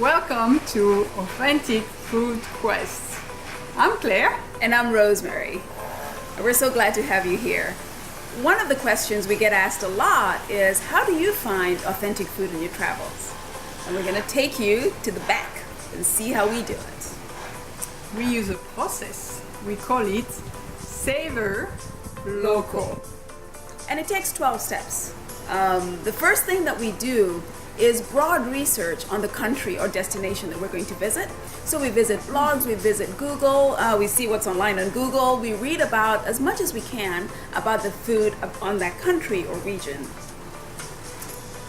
Welcome to Authentic Food Quest. I'm Claire. And I'm Rosemary. We're so glad to have you here. One of the questions we get asked a lot is, how do you find authentic food in your travels? And we're going to take you to the back and see how we do it. We use a process. We call it Savor Local. And it takes 12 steps. The first thing that we do is broad research on the country or destination that we're going to visit. So we visit blogs, we visit Google, we see what's online on Google, we read about as much as we can about the food on that country or region.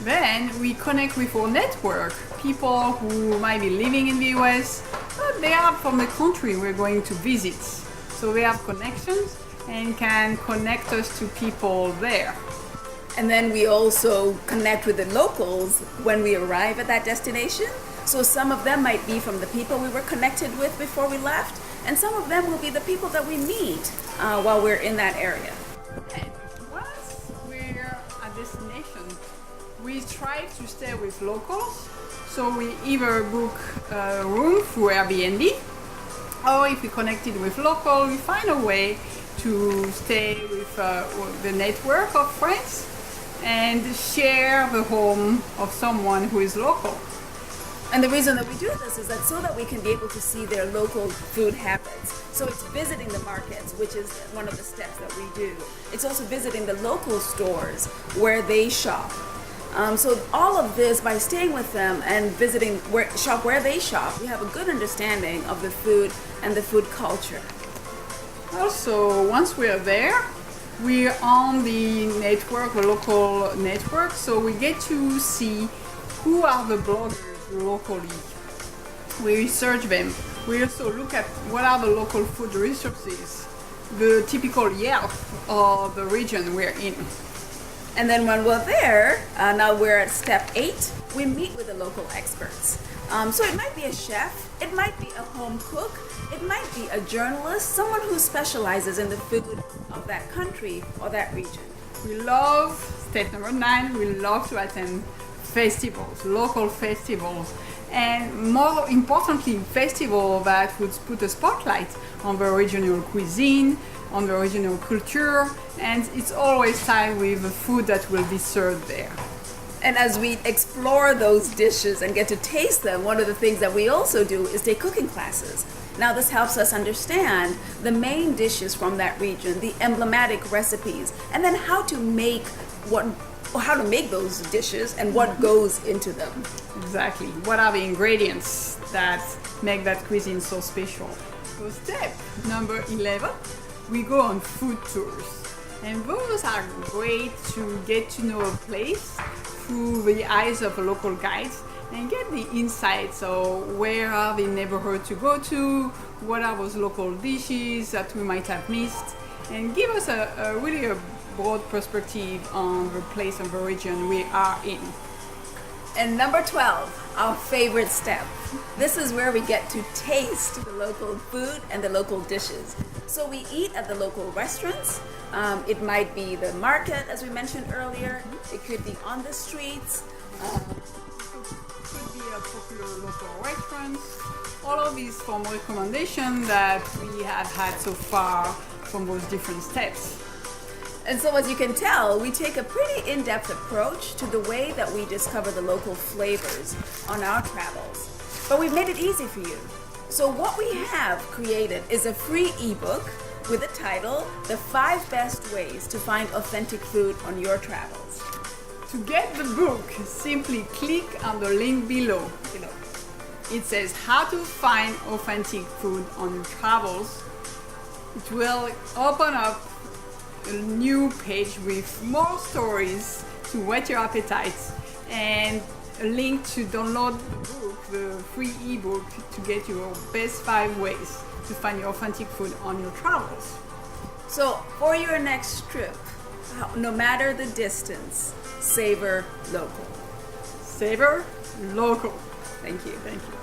Then we connect with our network, people who might be living in the US, but they are from the country we're going to visit. So they have connections and can connect us to people there. And then we also connect with the locals when we arrive at that destination. So some of them might be from the people we were connected with before we left, and some of them will be the people that we meet while we're in that area. And once we're at destination, we try to stay with locals. So we either book a room through Airbnb, or if we connected with local, we find a way to stay with the network of friends and share the home of someone who is local. And the reason that we do this is that so that we can be able to see their local food habits. So it's visiting the markets, which is one of the steps that we do. It's also visiting the local stores where they shop. So all of this, by staying with them and visiting where they shop, we have a good understanding of the food and the food culture. Also, once we are there, we're on the network, the local network, so we get to see who are the bloggers locally. We research them. We also look at what are the local food resources, the typical Yelp of the region we're in. And then when we're there, now we're at step 8, we meet with the local experts. So it might be a chef, it might be a home cook, it might be a journalist, someone who specializes in the food of that country or that region. We love, step number 9, we love to attend festivals, local festivals, and more importantly, festivals that would put a spotlight on the regional cuisine, on the regional culture, and it's always tied with the food that will be served there. And as we explore those dishes and get to taste them, one of the things that we also do is take cooking classes. Now this helps us understand the main dishes from that region, the emblematic recipes, and then how to make those dishes and what goes into them. Exactly. What are the ingredients that make that cuisine so special? So step number 11, we go on food tours. And those are great to get to know a place through the eyes of a local guide and get the insights of where are the neighborhoods to go to, what are those local dishes that we might have missed, and give us a really broad perspective on the place and the region we are in. And number 12, our favorite step. This is where we get to taste the local food and the local dishes. So we eat at the local restaurants. It might be the market, as we mentioned earlier. It could be on the streets. Could be a popular local restaurant. All of these form recommendations that we have had so far from those different steps. And so as you can tell, we take a pretty in-depth approach to the way that we discover the local flavors on our travels. But we've made it easy for you. So what we have created is a free ebook with the title, The 5 Best Ways to Find Authentic Food on Your Travels. To get the book, simply click on the link below. It says how to find authentic food on your travels. It will open up a new page with more stories to whet your appetite and a link to download the book, the free ebook, to get your best 5 ways to find your authentic food on your travels. So for your next trip, no matter the distance, savor local. Savor local. Thank you. Thank you.